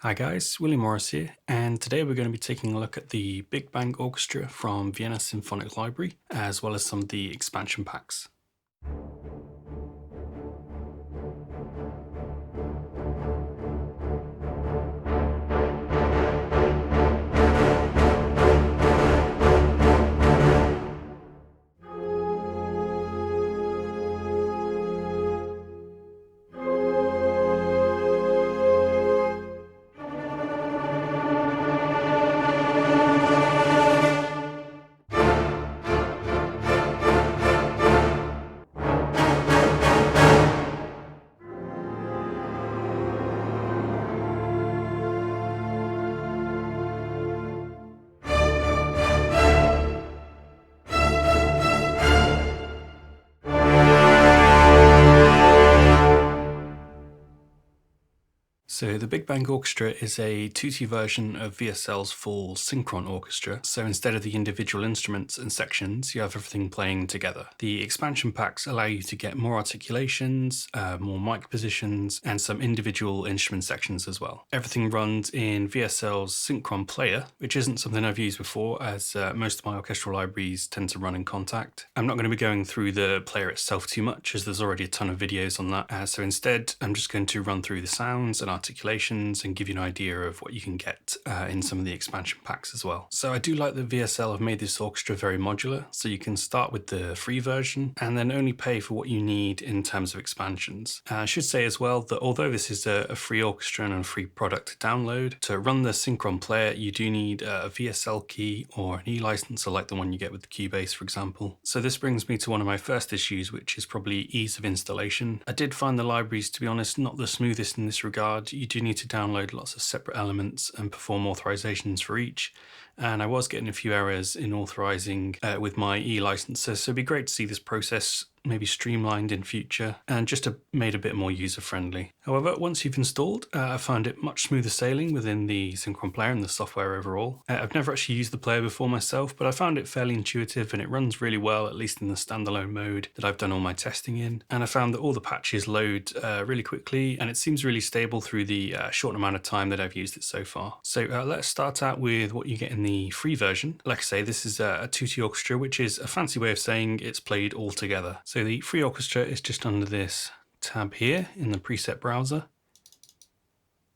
Hi guys, William Morris here, and today we're going to be taking a look at the Big Bang Orchestra from Vienna Symphonic Library, as well as some of the expansion packs. So the Big Bang Orchestra is a tutti version of VSL's full Synchron orchestra, so instead of the individual instruments and sections, you have everything playing together. The expansion packs allow you to get more articulations, more mic positions, and some individual instrument sections as well. Everything runs in VSL's Synchron player, which isn't something I've used before, as most of my orchestral libraries tend to run in Kontakt. I'm not going to be going through the player itself too much, as there's already a ton of videos on that, so instead I'm just going to run through the sounds and articulations and give you an idea of what you can get in some of the expansion packs as well. So I do like that VSL have made this orchestra very modular, so you can start with the free version and then only pay for what you need in terms of expansions. I should say as well that although this is a free orchestra and a free product to download, to run the Synchron player you do need a VSL key or an e-licenser like the one you get with the Cubase, for example. So this brings me to one of my first issues, which is probably ease of installation. I did find the libraries, to be honest, not the smoothest in this regard. You do need to download lots of separate elements and perform authorizations for each, and I was getting a few errors in authorizing with my e-licenser, so it'd be great to see this process maybe streamlined in future and just made a bit more user-friendly. However, once you've installed, I found it much smoother sailing within the Synchron player and the software overall. I've never actually used the player before myself, but I found it fairly intuitive and it runs really well, at least in the standalone mode that I've done all my testing in. And I found that all the patches load really quickly, and it seems really stable through the short amount of time that I've used it so far. So let's start out with what you get in the free version. Like I say, this is a tutti orchestra, which is a fancy way of saying it's played all together. So the free orchestra is just under this tab here in the preset browser.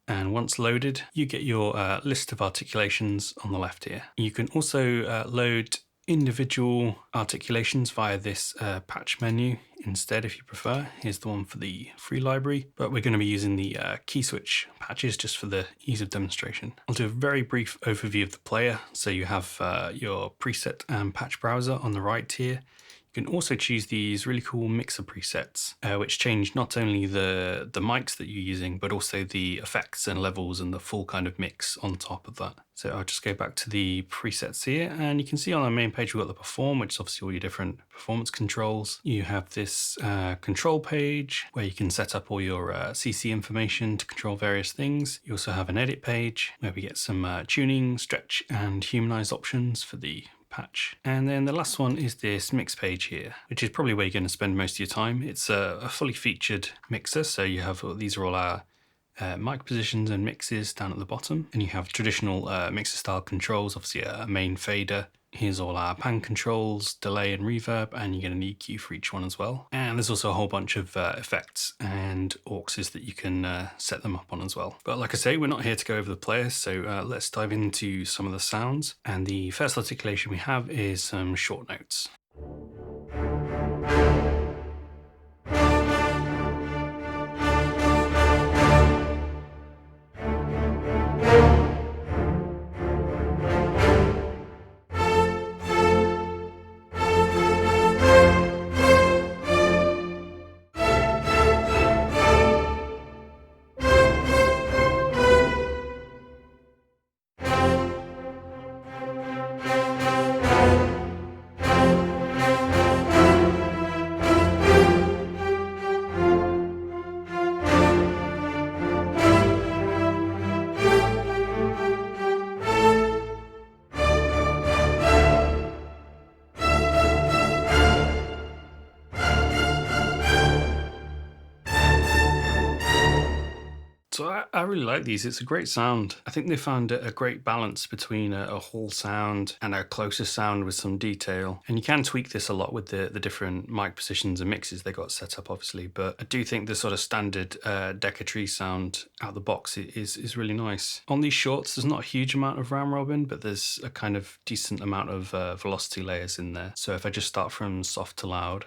And once loaded, you get your list of articulations on the left here. You can also load individual articulations via this patch menu instead if you prefer. Here's the one for the free library, but we're going to be using the key switch patches just for the ease of demonstration. I'll do a very brief overview of the player. So you have your preset and patch browser on the right here. You can also choose these really cool mixer presets, which change not only the mics that you're using, but also the effects and levels and the full kind of mix on top of that. So I'll just go back to the presets here, and you can see on our main page we've got the perform, which is obviously all your different performance controls. You have this control page where you can set up all your CC information to control various things. You also have an edit page where we get some tuning, stretch, and humanize options for the patch. And then the last one is this mix page here, which is probably where you're going to spend most of your time. It's a fully featured mixer, so you have these are all our mic positions and mixes down at the bottom, and you have traditional mixer style controls, obviously a main fader. Here's all our pan controls, delay and reverb, and you get an EQ for each one as well. And there's also a whole bunch of effects and auxes that you can set them up on as well. But like I say, we're not here to go over the player, so let's dive into some of the sounds. And the first articulation we have is some short notes. really like these. It's a great sound. I think they found a great balance between a whole sound and a closer sound with some detail. And you can tweak this a lot with the different mic positions and mixes they got set up, obviously. But I do think the sort of standard Decca Tree sound out the box is really nice. On these shorts, there's not a huge amount of round robin, but there's a kind of decent amount of velocity layers in there. So if I just start from soft to loud.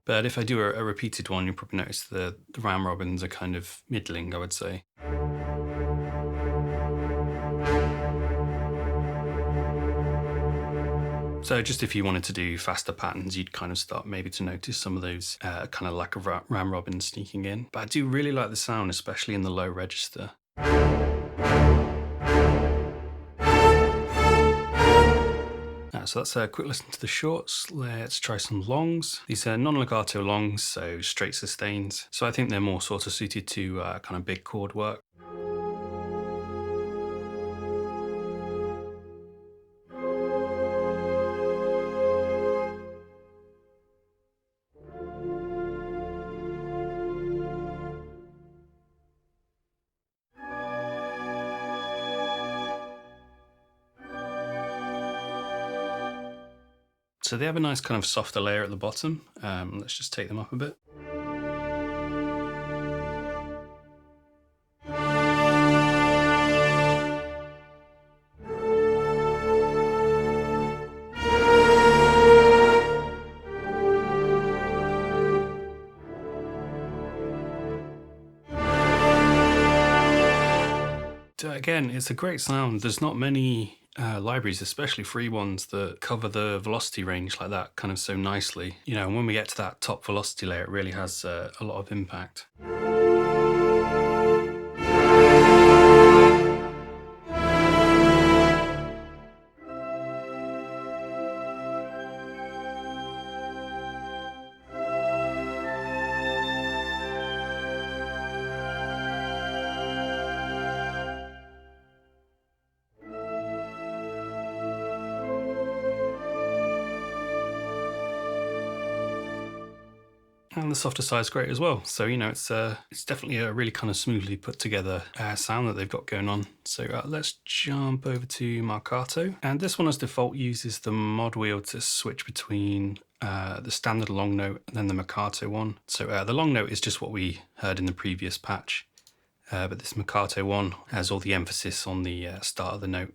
But if I do a repeated one, you'll probably notice the round robins are kind of middling, I would say. So just if you wanted to do faster patterns, you'd kind of start maybe to notice some of those kind of lack of round robin sneaking in. But I do really like the sound, especially in the low register. So that's a quick listen to the shorts. Let's try some longs. These are non-legato longs, so straight sustains. So I think they're more sort of suited to kind of big chord work. So they have a nice kind of softer layer at the bottom. Let's just take them up a bit. Again, it's a great sound. There's not many libraries, especially free ones, that cover the velocity range like that kind of so nicely. You know, and when we get to that top velocity layer, it really has a lot of impact. And the softer side is great as well. So, you know, it's definitely a really kind of smoothly put together sound that they've got going on. So let's jump over to Marcato. And this one as default uses the mod wheel to switch between the standard long note and then the Marcato one. So the long note is just what we heard in the previous patch. But this Marcato one has all the emphasis on the start of the note.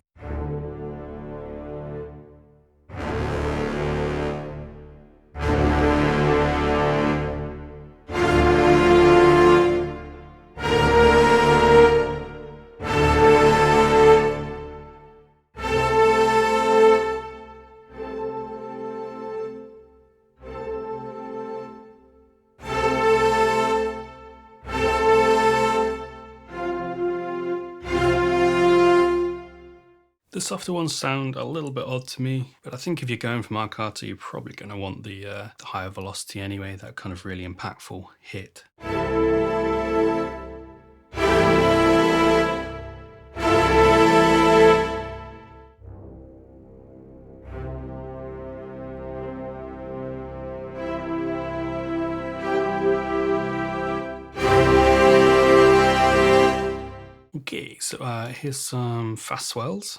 The softer ones sound a little bit odd to me, but I think if you're going for Marcato, you're probably going to want the higher velocity anyway, that kind of really impactful hit. Okay, so here's some fast swells.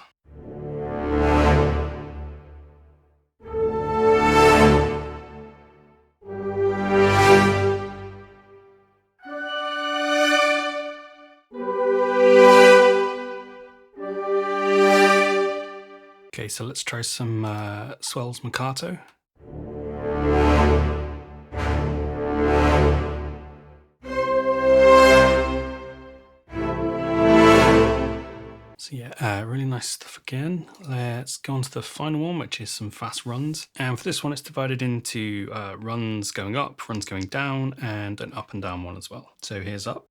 Okay, so let's try some swells Marcato. So yeah, really nice stuff again. Let's go on to the final one, which is some fast runs. And for this one, it's divided into runs going up, runs going down, and an up and down one as well. So here's up.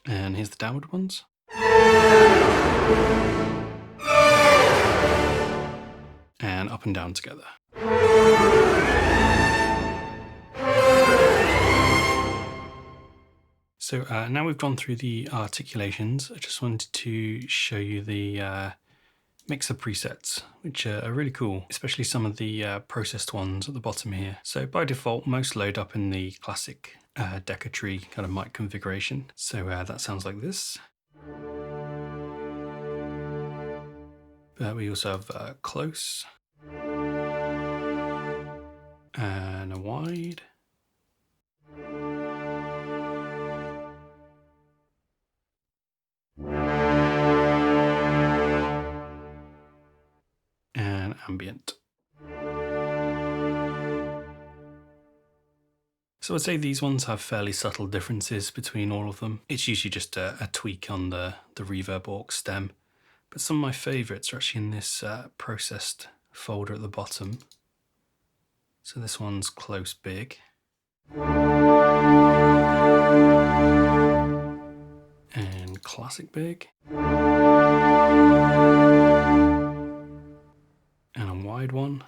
And here's the downward ones. And up and down together. So now we've gone through the articulations, I just wanted to show you the mixer presets, which are really cool, especially some of the processed ones at the bottom here. So by default, most load up in the classic Decca tree kind of mic configuration. So that sounds like this. We also have close and a wide. And ambient. So I'd say these ones have fairly subtle differences between all of them. It's usually just a tweak on the reverb aux stem. But some of my favorites are actually in this processed folder at the bottom. So this one's close big. And classic big. And a wide one.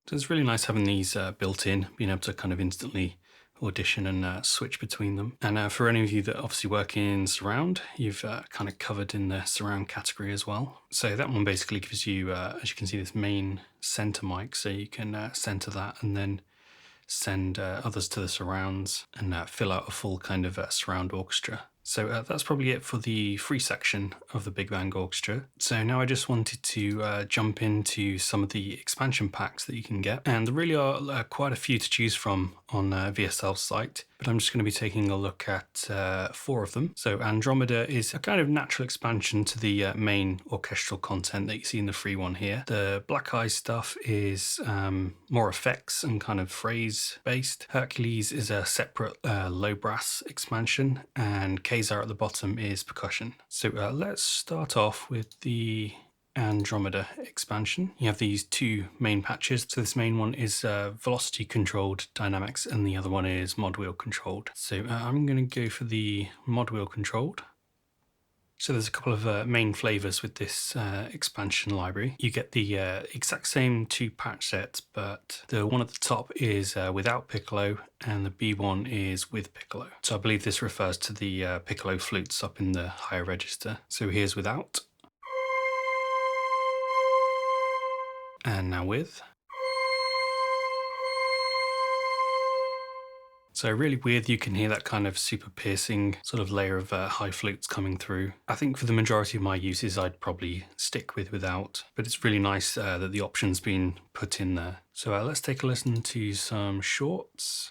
So it's really nice having these built in, being able to kind of instantly audition and switch between them. And for any of you that obviously work in surround, you've kind of covered in the surround category as well. So that one basically gives you, as you can see, this main center mic, so you can center that and then send others to the surrounds and fill out a full kind of surround orchestra. So that's probably it for the free section of the Big Bang Orchestra. So now I just wanted to jump into some of the expansion packs that you can get. And there really are quite a few to choose from on VSL's site, but I'm just going to be taking a look at 4 of them. So Andromeda is a kind of natural expansion to the main orchestral content that you see in the free one here. The Black Eye stuff is more effects and kind of phrase based. Hercules is a separate low brass expansion, and Quasar at the bottom is percussion. So let's start off with the Andromeda expansion. You have these 2 main patches. So this main one is velocity controlled dynamics and the other one is mod wheel controlled. So I'm going to go for the mod wheel controlled. So there's a couple of main flavors with this expansion library. You get the exact same 2 patch sets, but the one at the top is without piccolo and the B1 is with piccolo. So I believe this refers to the piccolo flutes up in the higher register. So here's without. And now with. So really weird, you can hear that kind of super piercing sort of layer of high flutes coming through. I think for the majority of my uses I'd probably stick with without, but it's really nice that the option's been put in there. So let's take a listen to some shorts.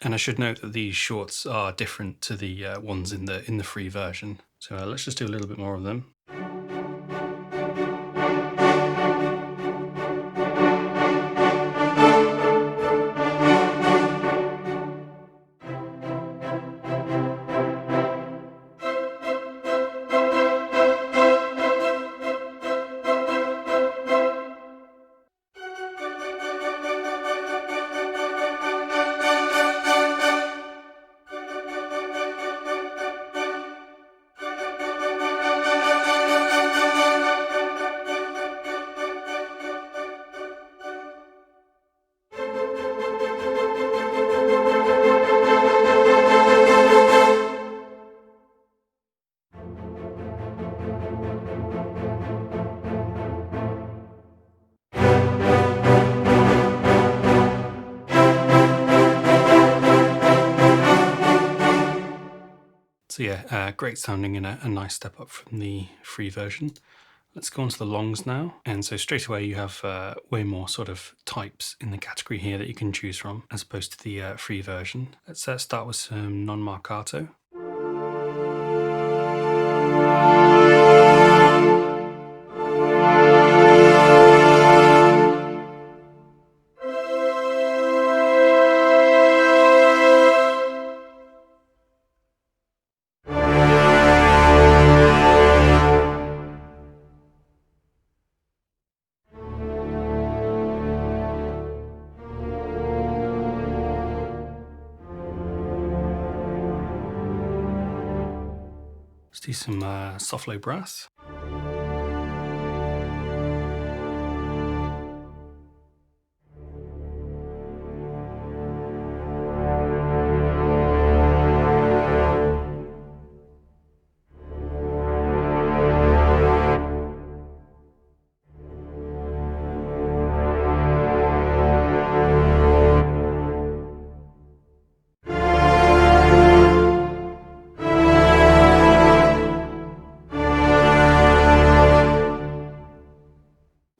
And I should note that these shorts are different to the ones in the free version. So let's just do a little bit more of them. So yeah, great sounding and a nice step up from the free version. Let's go on to the longs now. And so straight away you have way more sort of types in the category here that you can choose from as opposed to the free version. Let's start with some non-marcato. Let's do some soft low brass.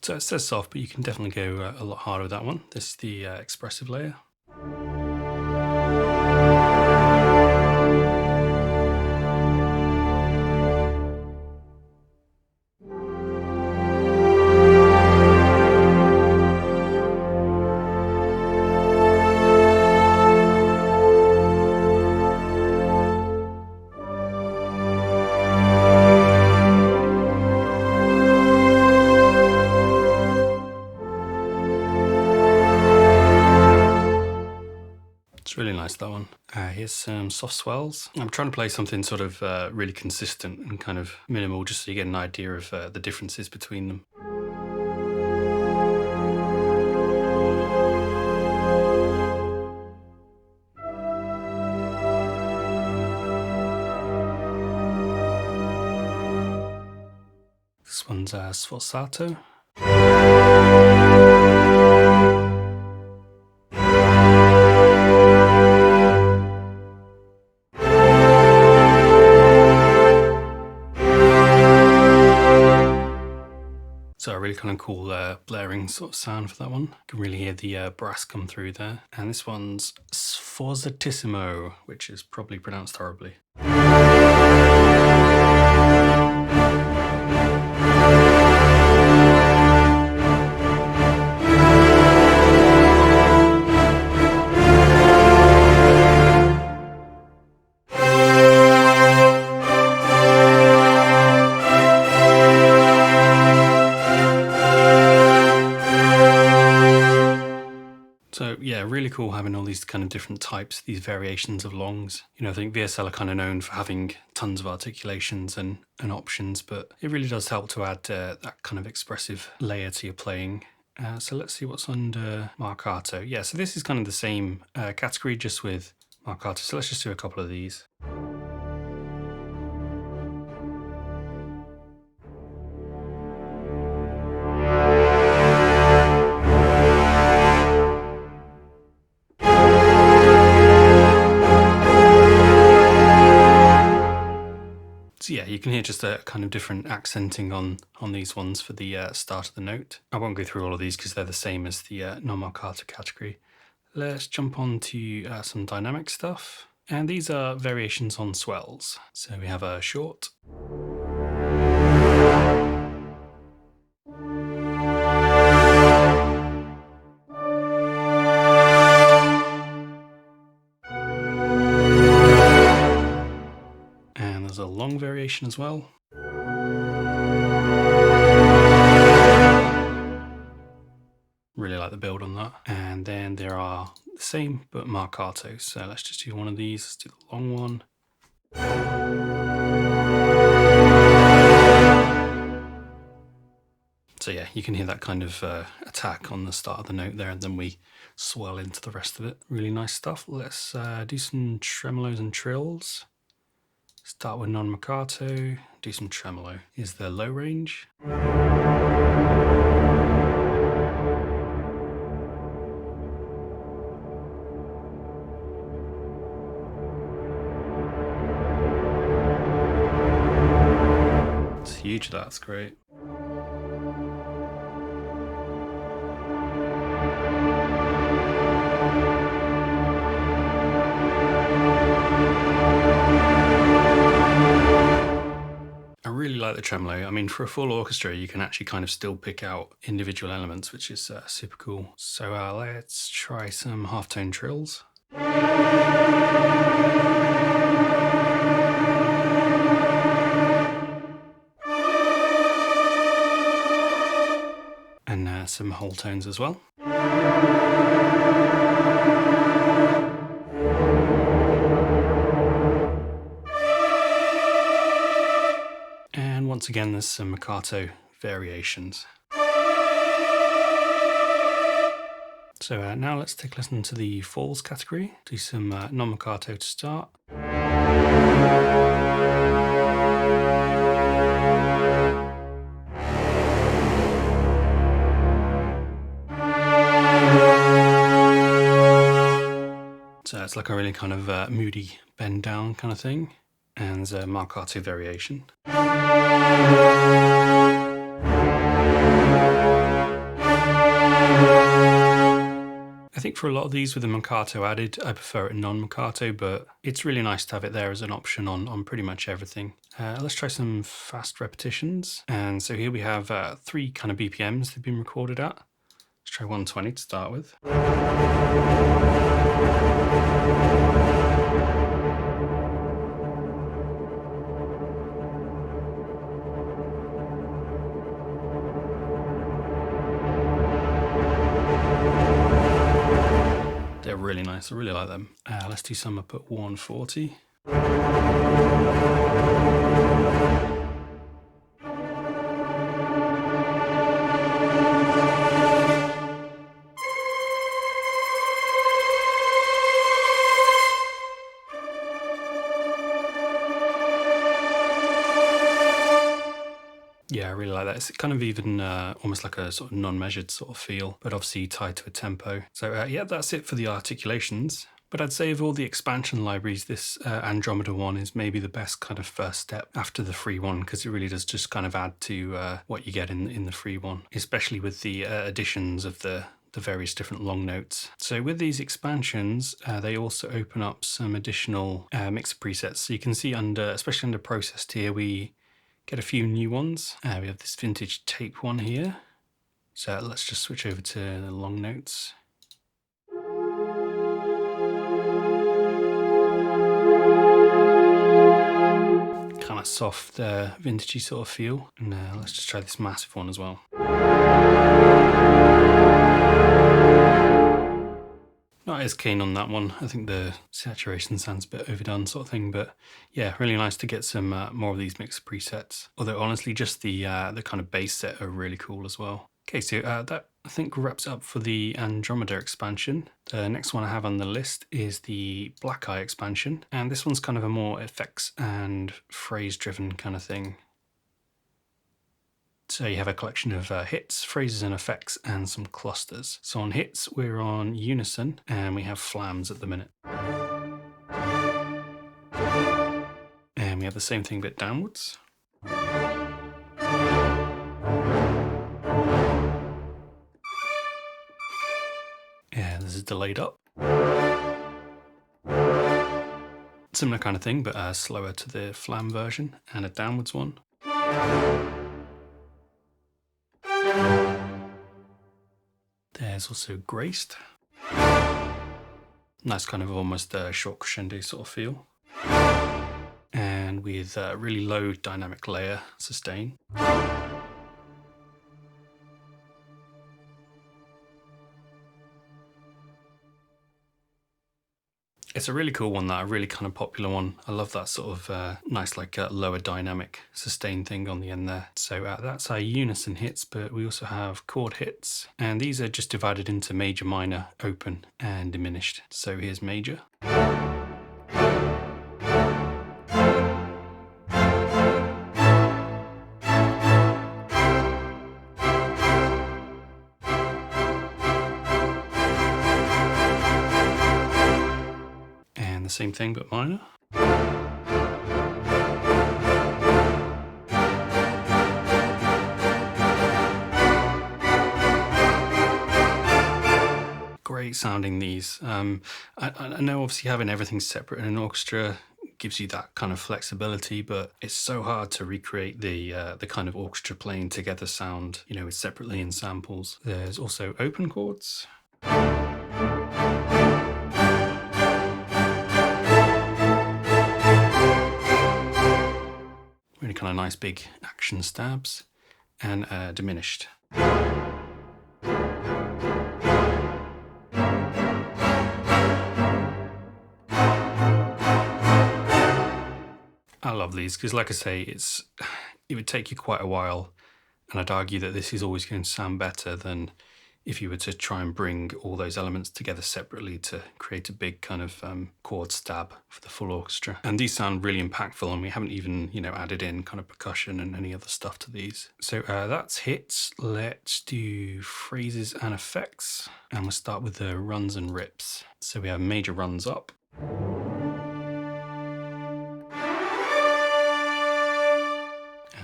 So it says soft, but you can definitely go a lot harder with that one. This is the expressive layer. It's really nice, that one. Here's some soft swells. I'm trying to play something sort of really consistent and kind of minimal, just so you get an idea of the differences between them. This one's sforzato. So a really kind of cool blaring sort of sound for that one. You can really hear the brass come through there. And this one's sforzatissimo, which is probably pronounced horribly. So yeah, really cool having all these kind of different types, these variations of longs. You know, I think VSL are kind of known for having tons of articulations and options, but it really does help to add that kind of expressive layer to your playing. So let's see what's under marcato. Yeah, so this is kind of the same category, just with marcato. So let's just do a couple of these. So yeah, you can hear just a kind of different accenting on these ones for the start of the note. I won't go through all of these because they're the same as the non-marcato category. Let's jump on to some dynamic stuff. And these are variations on swells. So we have a short. And there's a long variation as well. Really like the build on that. And then there are the same but marcato. So let's just do one of these. Let's do the long one. So yeah, you can hear that kind of attack on the start of the note there, and then we swell into the rest of it. Really nice stuff. Let's do some tremolos and trills. Start with non-marcato, do some tremolo. Here's the low range. It's huge, that's great. I really like the tremolo. I mean, for a full orchestra, you can actually kind of still pick out individual elements, which is super cool. So let's try some halftone trills. And some whole tones as well. once again, there's some Mikado variations. So now let's take a listen to the falls category. Do some non-Mikado to start. So it's like a really kind of moody bend down kind of thing, and a marcato variation. I think for a lot of these with the marcato added, I prefer it non-marcato, but it's really nice to have it there as an option on pretty much everything. Let's try some fast repetitions. And so here we have 3 kind of BPMs they've been recorded at. Let's try 120 to start with. They're really nice, I really like them. Let's do some up at 140. Yeah, I really like that. It's kind of even almost like a sort of non-measured sort of feel, but obviously tied to a tempo. So yeah, that's it for the articulations. But I'd say of all the expansion libraries, this Andromeda one is maybe the best kind of first step after the free one, because it really does just kind of add to what you get in the free one, especially with the additions of the various different long notes. So with these expansions, they also open up some additional mixer presets. So you can see especially under processed here, we get a few new ones. We have this vintage tape one here. So let's just switch over to the long notes. Kind of soft, vintagey sort of feel. And let's just try this massive one as well. Not as keen on that one. I think the saturation sounds a bit overdone sort of thing, but yeah, really nice to get some more of these mixed presets. Although honestly, just the kind of bass set are really cool as well. Okay, so that I think wraps up for the Andromeda expansion. The next one I have on the list is the Black Eye expansion, and this one's kind of a more effects and phrase driven kind of thing. So you have a collection of hits, phrases and effects, and some clusters. So on hits, we're on unison, and we have flams at the minute. And we have the same thing but downwards. And there's a delayed up. Similar kind of thing, but slower to the flam version, and a downwards one. There's also graced. Nice kind of almost short crescendo sort of feel. And with really low dynamic layer sustain. It's a really cool one, that a really kind of popular one. I love that sort of nice like lower dynamic sustain thing on the end there. So that's our unison hits, but we also have chord hits, and these are just divided into major, minor, open and diminished. So here's major. Same thing but minor. Great sounding these. I know obviously having everything separate in an orchestra gives you that kind of flexibility, but it's so hard to recreate the kind of orchestra playing together sound, you know, with separately in samples. There's also open chords. Really kind of nice big action stabs, and diminished. I love these because, like I say, it would take you quite a while, and I'd argue that this is always going to sound better than if you were to try and bring all those elements together separately to create a big kind of chord stab for the full orchestra. And these sound really impactful, and we haven't even, added in kind of percussion and any other stuff to these. So that's hits. Let's do phrases and effects, and we'll start with the runs and rips. So we have major runs up.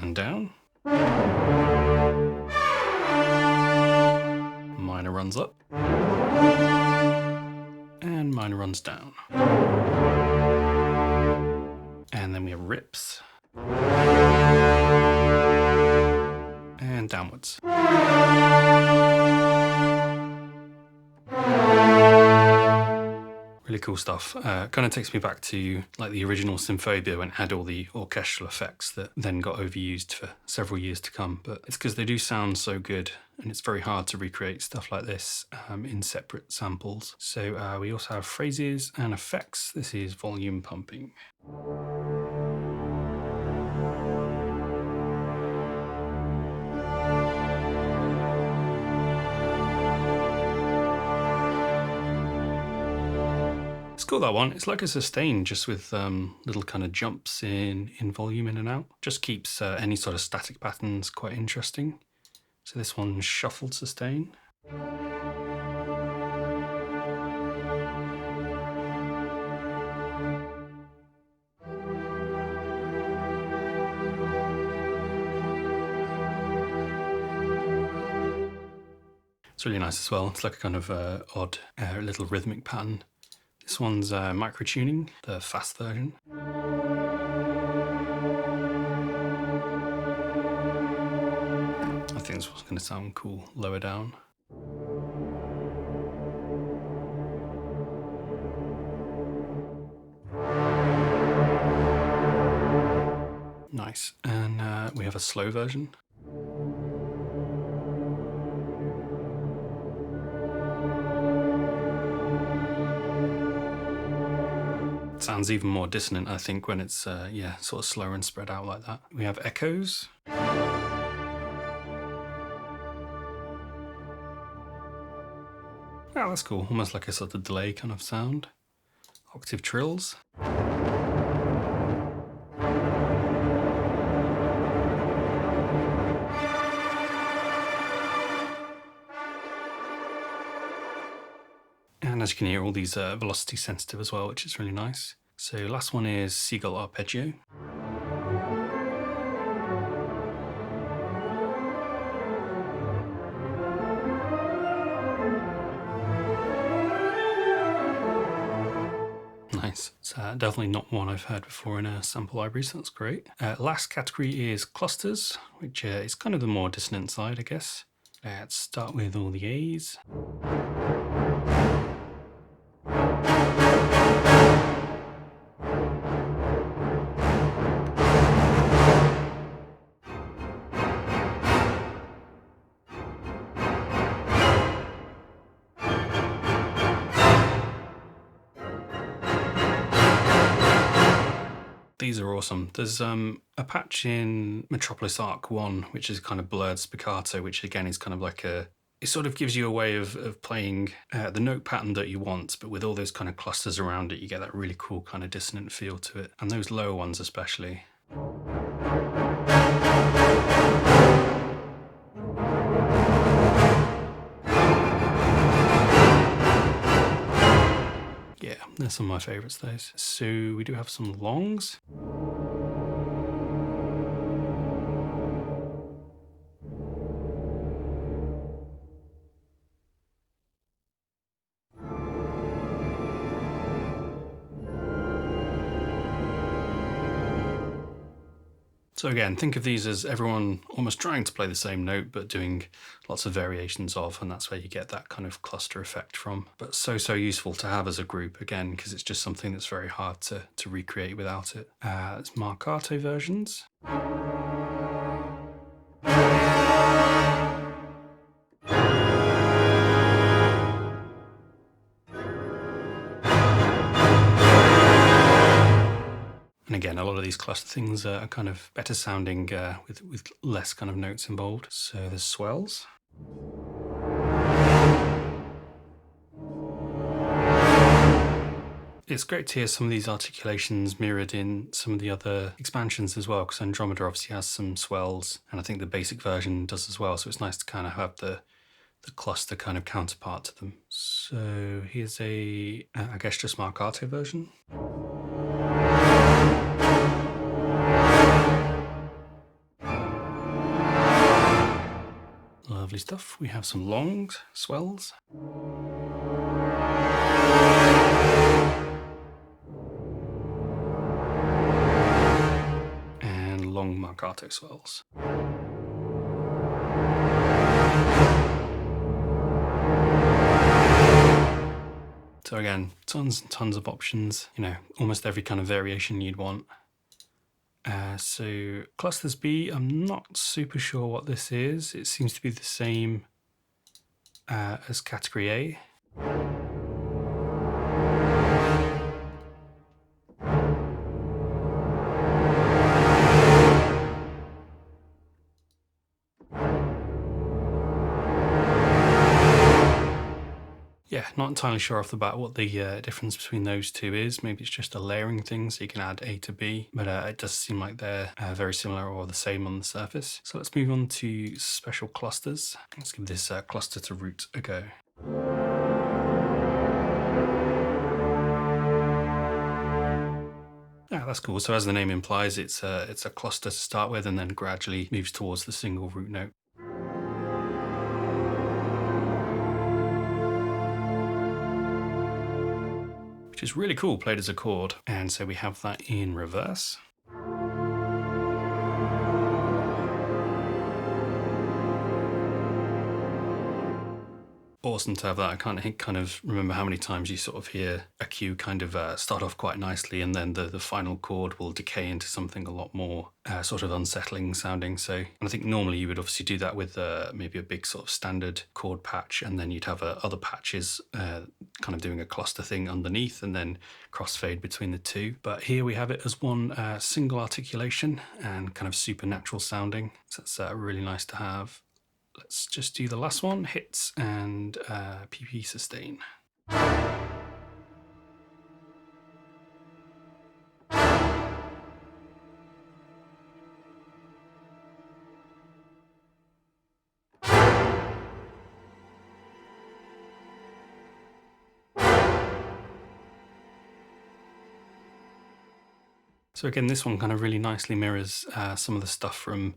And down. Minor runs up, and minor runs down. And then we have rips, and downwards. Really cool stuff. Kind of takes me back to like the original Symphonia when it had all the orchestral effects that then got overused for several years to come. But it's because they do sound so good, and it's very hard to recreate stuff like this in separate samples. So we also have phrases and effects. This is volume pumping. It's cool, that one. It's like a sustain, just with little kind of jumps in volume in and out. Just keeps any sort of static patterns quite interesting. So this one's shuffled sustain. It's really nice as well. It's like a kind of odd little rhythmic pattern. This one's micro-tuning, the fast version. I think this one's going to sound cool lower down. Nice. And we have a slow version. Sounds even more dissonant, I think, when it's sort of slower and spread out like that. We have echoes. Oh, that's cool. Almost like a sort of delay kind of sound. Octave trills. And as you can hear, all these velocity sensitive as well, which is really nice. So last one is Seagull Arpeggio. Nice. It's definitely not one I've heard before in a sample library, so that's great. Last category is clusters, which is kind of the more dissonant side, I guess. Let's start with all the A's. These are awesome. There's a patch in Metropolis Arc 1, which is kind of blurred spiccato, which again is kind of like it sort of gives you a way of playing the note pattern that you want, but with all those kind of clusters around it, you get that really cool kind of dissonant feel to it. And those lower ones especially. Yeah, they're some of my favourites, those. So we do have some longs. So again, think of these as everyone almost trying to play the same note, but doing lots of variations of, and that's where you get that kind of cluster effect from. But so useful to have as a group, again, because it's just something that's very hard to recreate without it. It's marcato versions. And And again, a lot of these cluster things are kind of better sounding with less kind of notes involved. So there's swells. It's great to hear some of these articulations mirrored in some of the other expansions as well, because Andromeda obviously has some swells, and I think the basic version does as well, so it's nice to kind of have the cluster kind of counterpart to them. So here's a, I guess just marcato version. Lovely stuff. We have some long swells. And long marcato swells. So again, tons and tons of options, you know, almost every kind of variation you'd want. So clusters B, I'm not super sure what this is. It seems to be the same as category A. Yeah, not entirely sure off the bat what the difference between those two is. Maybe it's just a layering thing, so you can add A to B, but it does seem like they're very similar or the same on the surface. So let's move on to special clusters. Let's give this cluster to root a go. Yeah, that's cool. So as the name implies, it's a cluster to start with and then gradually moves towards the single root note. Which is really cool, played as a chord. And so we have that in reverse. Awesome to have that. I can't kind of remember how many times you sort of hear a cue kind of start off quite nicely and then the final chord will decay into something a lot more sort of unsettling sounding. So, and I think normally you would obviously do that with maybe a big sort of standard chord patch, and then you'd have other patches kind of doing a cluster thing underneath and then crossfade between the two. But here we have it as one single articulation and kind of supernatural sounding. So that's really nice to have. Let's just do the last one, hits and PP sustain. So again, this one kind of really nicely mirrors some of the stuff from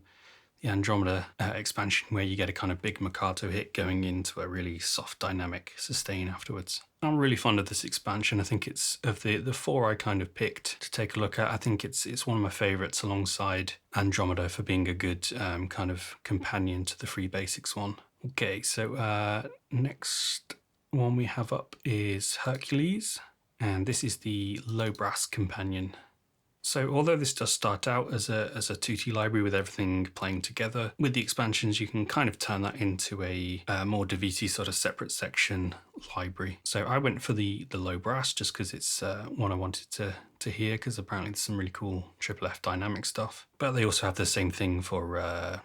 the Andromeda expansion, where you get a kind of big marcato hit going into a really soft dynamic sustain afterwards. I'm really fond of this expansion. I think it's, of the four I kind of picked to take a look at, I think it's one of my favorites alongside Andromeda for being a good kind of companion to the Free Basics one. Okay, so next one we have up is Hercules, and this is the low brass companion. So although this does start out as a tutti library with everything playing together, with the expansions you can kind of turn that into a more Daviti sort of separate section library. So I went for the low brass just because it's one I wanted to hear, because apparently there's some really cool triple F dynamic stuff. But they also have the same thing for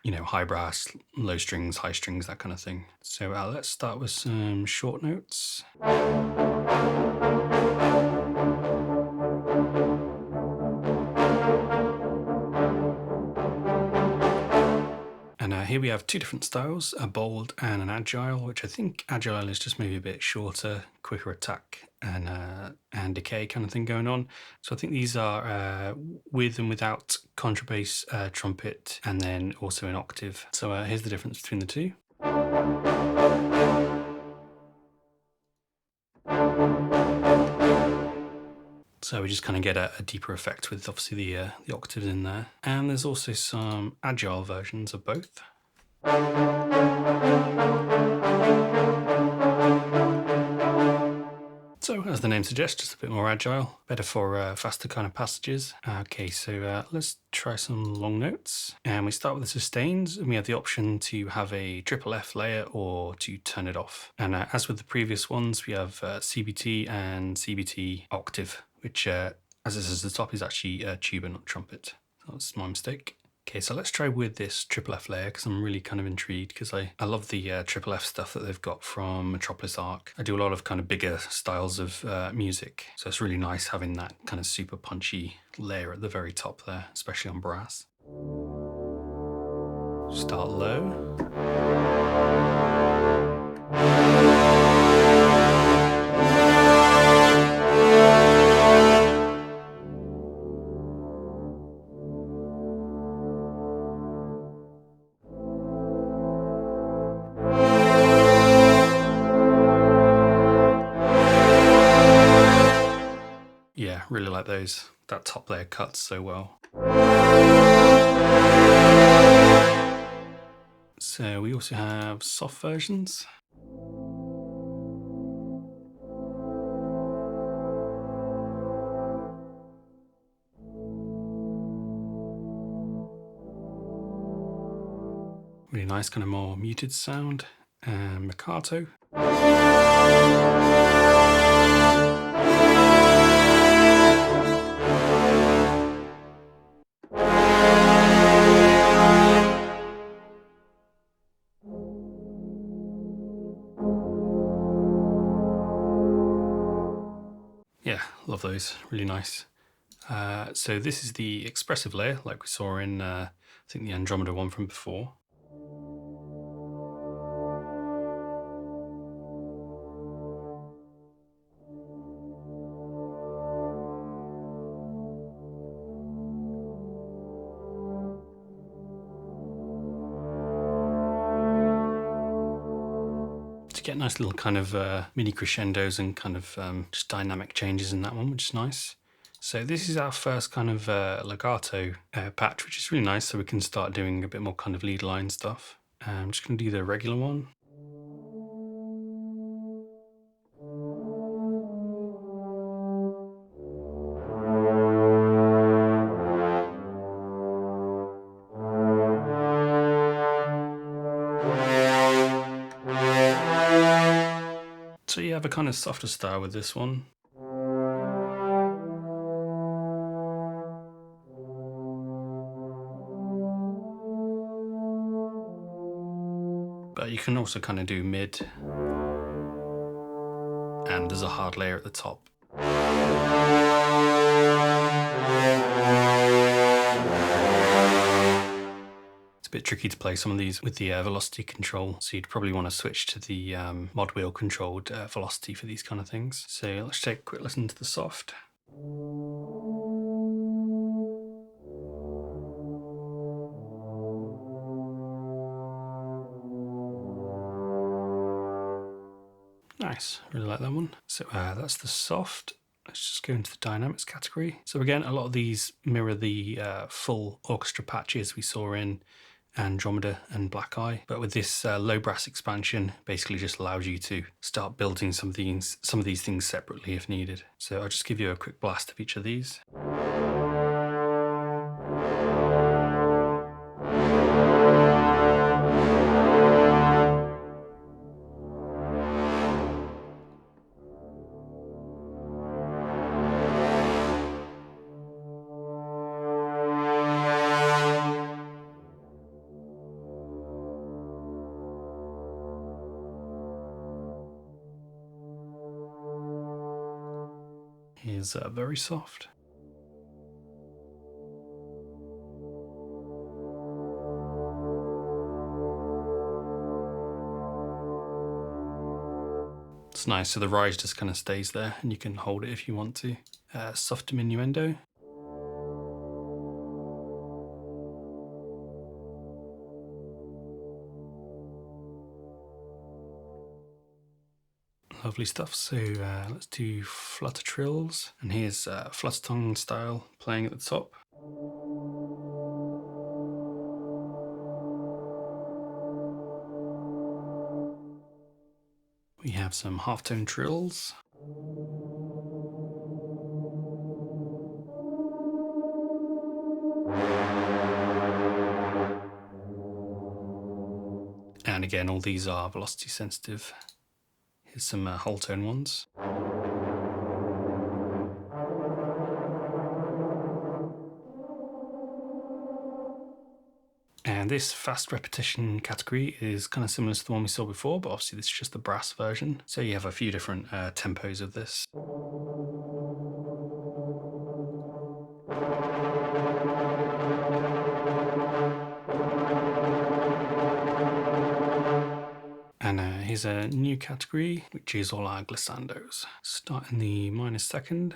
you know, high brass, low strings, high strings, that kind of thing. So let's start with some short notes. And here we have two different styles, a bold and an agile, which I think agile is just maybe a bit shorter, quicker attack and decay kind of thing going on. So I think these are with and without contrabass, trumpet, and then also an octave. So here's the difference between the two. So we just kind of get a deeper effect with obviously the octaves in there. And there's also some agile versions of both. So as the name suggests, just a bit more agile, better for faster kind of passages. Okay, so let's try some long notes. And we start with the sustains, and we have the option to have a triple F layer or to turn it off. And as with the previous ones, we have CBT and CBT octave, which as this is the top, is actually tuba, not trumpet. That's my mistake. Okay, so let's try with this triple F layer because I'm really kind of intrigued because I love the triple F stuff that they've got from Metropolis Arc. I do a lot of kind of bigger styles of music, so it's really nice having that kind of super punchy layer at the very top there, especially on brass. Start low. Yeah, really like those. That top layer cuts so well. So we also have soft versions. Really nice, kind of more muted sound. And Mikado. Yeah, love those, really nice. So this is the expressive layer, like we saw in, I think, the Andromeda one from before. To get nice little kind of mini crescendos and kind of just dynamic changes in that one, which is nice. So this is our first kind of legato patch, which is really nice. So we can start doing a bit more kind of lead line stuff. I'm just going to do the regular one. So you have a kind of softer style with this one. But you can also kind of do mid, and there's a hard layer at the top. It's a bit tricky to play some of these with the velocity control, so you'd probably want to switch to the mod wheel controlled velocity for these kind of things. So let's take a quick listen to the soft. Nice, really like that one. So that's the soft. Let's just go into the dynamics category. So again, a lot of these mirror the full orchestra patches we saw in Andromeda and Black Eye, but with this low brass expansion, basically just allows you to start building some of these things separately if needed. So I'll just give you a quick blast of each of these. Is very soft. It's nice, so the rise just kind of stays there and you can hold it if you want to. Soft diminuendo. Lovely stuff. So let's do flutter trills, and here's flutter tongue style playing at the top. We have some halftone trills. And again, all these are velocity sensitive. Here's some whole tone ones. And this fast repetition category is kind of similar to the one we saw before, but obviously this is just the brass version. So you have a few different tempos of this. And here's a new category, which is all our glissandos. Start in the minor second.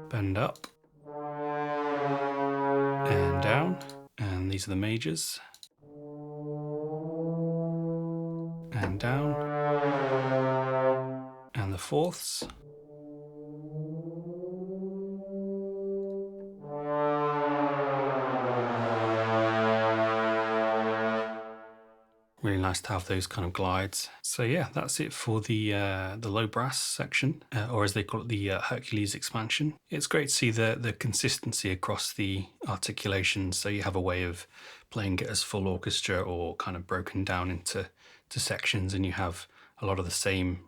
Bend up. And down. And these are the majors. And down. And the fourths. Really nice to have those kind of glides. So yeah, that's it for the low brass section, or as they call it, the Hercules Expansion. It's great to see the consistency across the articulations. So you have a way of playing it as full orchestra or kind of broken down into sections, and you have a lot of the same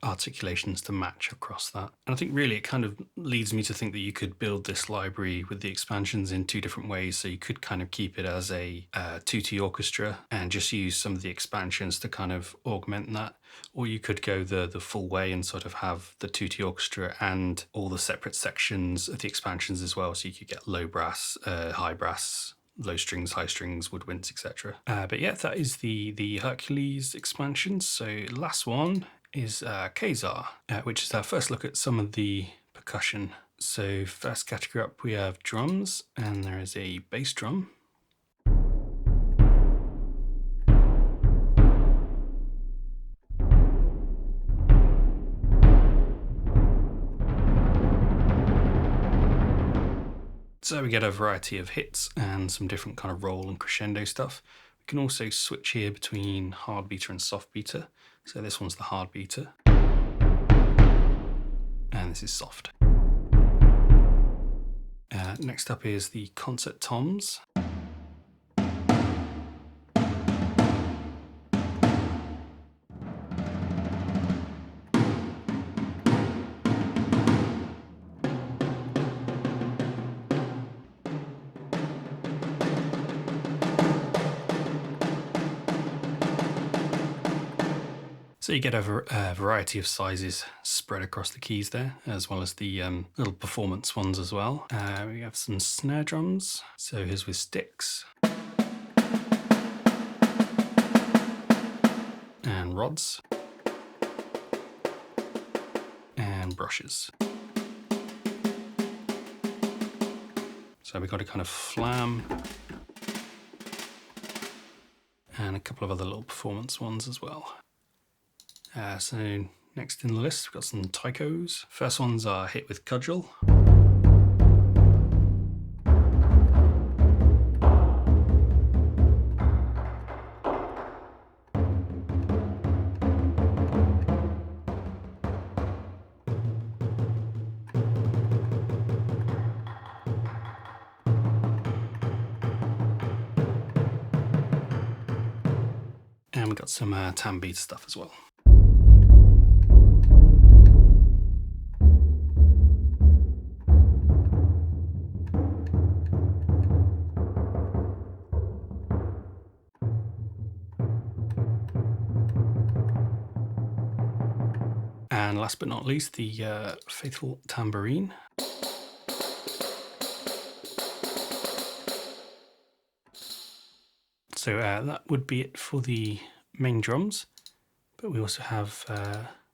articulations to match across that. And I think really it kind of leads me to think that you could build this library with the expansions in two different ways. So you could kind of keep it as a tutti orchestra and just use some of the expansions to kind of augment that. Or you could go the full way and sort of have the tutti orchestra and all the separate sections of the expansions as well. So you could get low brass, high brass, low strings, high strings, woodwinds, etc. But yeah, that is the Hercules expansion. So last one is Quasar, which is our first look at some of the percussion. So first category up, we have drums, and there is a bass drum. So we get a variety of hits and some different kind of roll and crescendo stuff. We can also switch here between hard beater and soft beater. So this one's the hard beater. And this is soft. Next up is the concert toms. So you get a variety of sizes spread across the keys there, as well as the little performance ones as well. We have some snare drums. So here's with sticks. And rods. And brushes. So we've got a kind of flam. And a couple of other little performance ones as well. So next in the list, we've got some taikos. First ones are hit with cudgel. And we've got some tam beat stuff as well. And last but not least, the faithful tambourine. So that would be it for the main drums, but we also have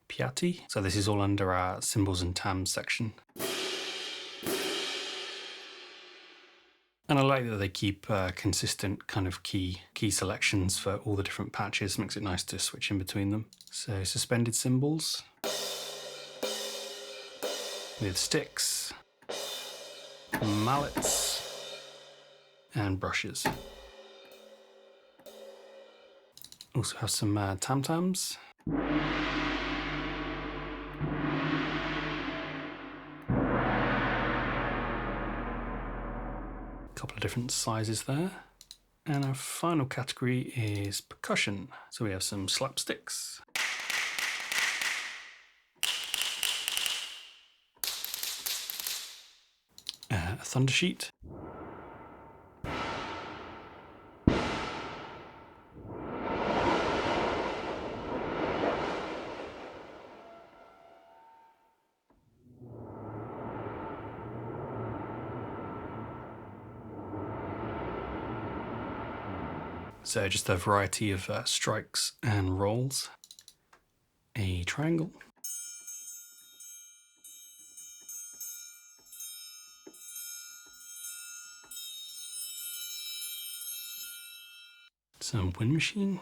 piatti. So this is all under our cymbals and tams section. And I like that they keep consistent kind of key selections for all the different patches. Makes it nice to switch in between them. So suspended cymbals with sticks, mallets, and brushes. Also have some tam-tams. Couple of different sizes there. And our final category is percussion. So we have some slapsticks. thunder sheet. So just a variety of strikes and rolls. A triangle. Some wind machine.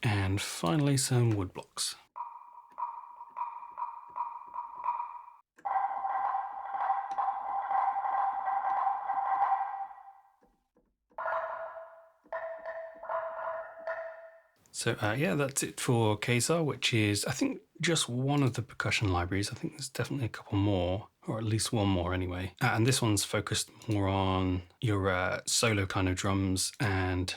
And finally some wood blocks. So yeah, that's it for Quasar, which is, I think, just one of the percussion libraries. I think there's definitely a couple more, or at least one more anyway. And this one's focused more on your solo kind of drums and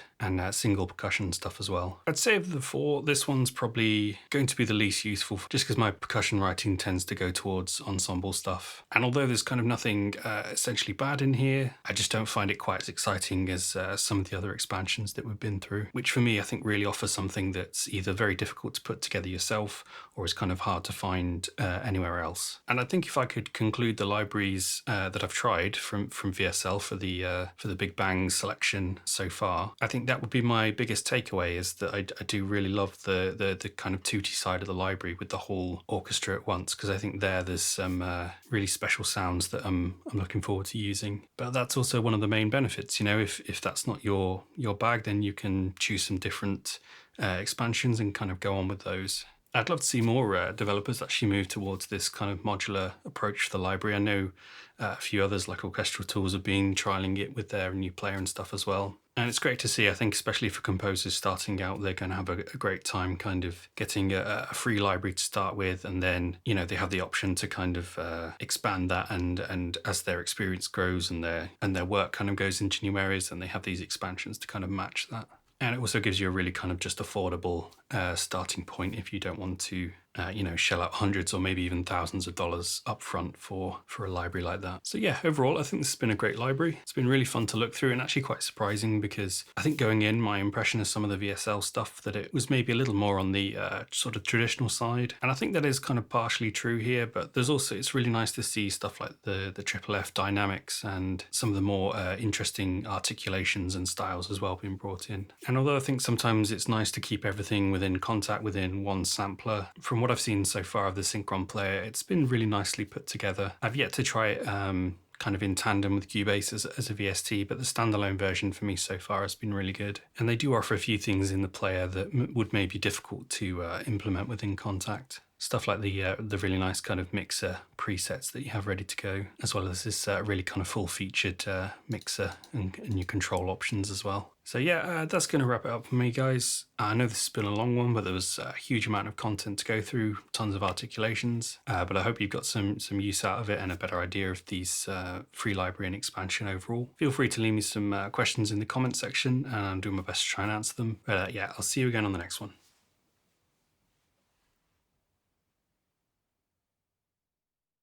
single percussion stuff as well. I'd say of the four, this one's probably going to be the least useful, just because my percussion writing tends to go towards ensemble stuff. And although there's kind of nothing essentially bad in here, I just don't find it quite as exciting as some of the other expansions that we've been through, which for me I think really offers something that's either very difficult to put together yourself or is kind of hard to find anywhere else. And I think if I could conclude the libraries that I've tried from VSL for the Big Bang selection so far, I think that would be my biggest takeaway, is that I do really love the kind of tutti side of the library with the whole orchestra at once, because I think there's some really special sounds that I'm looking forward to using. But that's also one of the main benefits, you know, if that's not your bag, then you can choose some different expansions and kind of go on with those. I'd love to see more developers actually move towards this kind of modular approach to the library. I know a few others like Orchestral Tools have been trialing it with their new player and stuff as well. And it's great to see. I think especially for composers starting out, they're going to have a great time kind of getting a free library to start with, and then, you know, they have the option to kind of expand that, and as their experience grows and their work kind of goes into new areas, and they have these expansions to kind of match that. And it also gives you a really kind of just affordable starting point if you don't want to, you know, shell out hundreds or maybe even thousands of dollars up front for a library like that. So yeah, overall, I think this has been a great library. It's been really fun to look through, and actually quite surprising, because I think going in, my impression of some of the VSL stuff, that it was maybe a little more on the sort of traditional side. And I think that is kind of partially true here, but there's also, it's really nice to see stuff like the triple F dynamics and some of the more interesting articulations and styles as well being brought in. And although I think sometimes it's nice to keep everything within contact within one sampler, from what I've seen so far of the Synchron player, it's been really nicely put together. I've yet to try it kind of in tandem with Cubase as a VST, but the standalone version for me so far has been really good. And they do offer a few things in the player that would maybe be difficult to implement within Contact. Stuff like the really nice kind of mixer presets that you have ready to go, as well as this really kind of full-featured mixer and your control options as well. So yeah, that's going to wrap it up for me, guys. I know this has been a long one, but there was a huge amount of content to go through, tons of articulations, but I hope you've got some use out of it and a better idea of these free library and expansion overall. Feel free to leave me some questions in the comment section, and I'm doing my best to try and answer them. But yeah, I'll see you again on the next one.